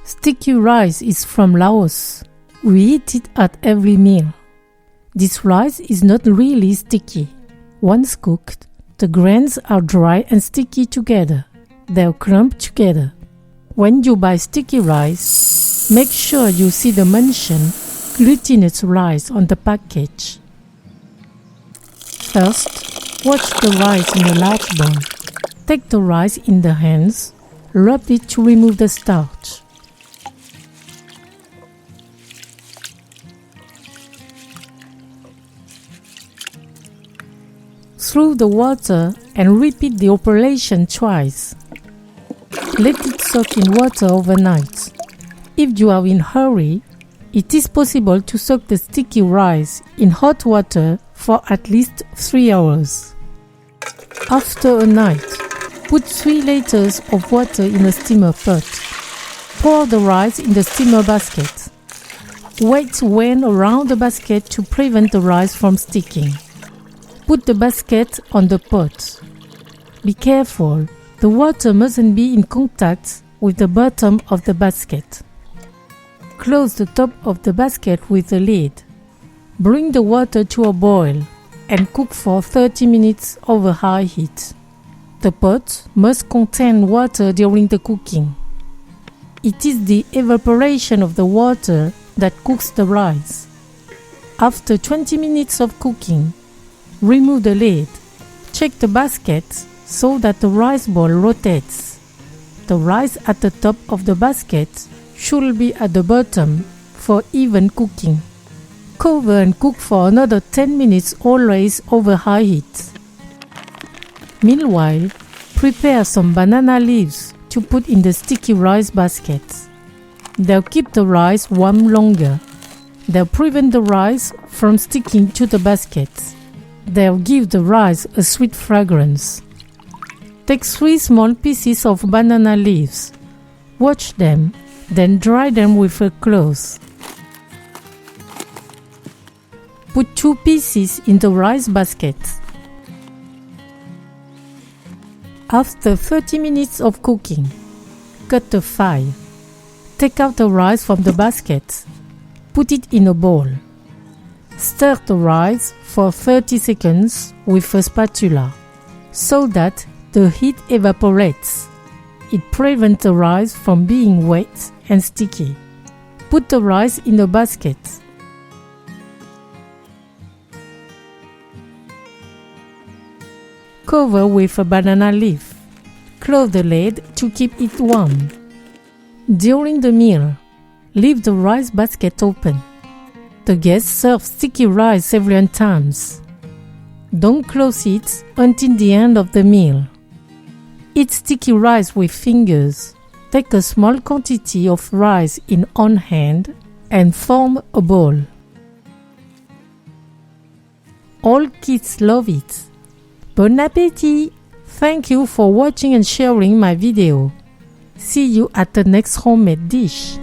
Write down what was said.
Sticky rice is from Laos. We eat it at every meal. This rice is not really sticky. Once cooked, the grains are dry and sticky together. They'll clump together. When you buy sticky rice, make sure you see the mentioned glutinous rice on the package. First, wash the rice in a large bowl. Take the rice in the hands, rub it to remove the starch. Throw the water and repeat the operation twice. Let it soak in water overnight. If you are in a hurry, it is possible to soak the sticky rice in hot water for at least 3 hours. After a night, put 3 liters of water in a steamer pot. Pour the rice in the steamer basket. Wait when around the basket to prevent the rice from sticking. Put the basket on the pot. Be careful, the water mustn't be in contact with the bottom of the basket. Close the top of the basket with a lid. Bring the water to a boil and cook for 30 minutes over high heat. The pot must contain water during the cooking. It is the evaporation of the water that cooks the rice. After 20 minutes of cooking, remove the lid. Check the basket so that the rice ball rotates. The rice at the top of the basket should be at the bottom for even cooking. Cover and cook for another 10 minutes, always over high heat. Meanwhile, prepare some banana leaves to put in the sticky rice basket. They'll keep the rice warm longer. They'll prevent the rice from sticking to the basket. They'll give the rice a sweet fragrance. Take 3 small pieces of banana leaves. Wash them, then dry them with a cloth. Put 2 pieces in the rice basket. After 30 minutes of cooking, cut the file. Take out the rice from the basket. Put it in a bowl. Stir the rice for 30 seconds with a spatula so that the heat evaporates. It prevents the rice from being wet and sticky. Put the rice in a basket. Cover with a banana leaf. Close the lid to keep it warm. During the meal, leave the rice basket open. The guests serve sticky rice several times. Don't close it until the end of the meal. Eat sticky rice with fingers. Take a small quantity of rice in one hand and form a ball. All kids love it. Bon appétit! Thank you for watching and sharing my video. See you at the next homemade dish.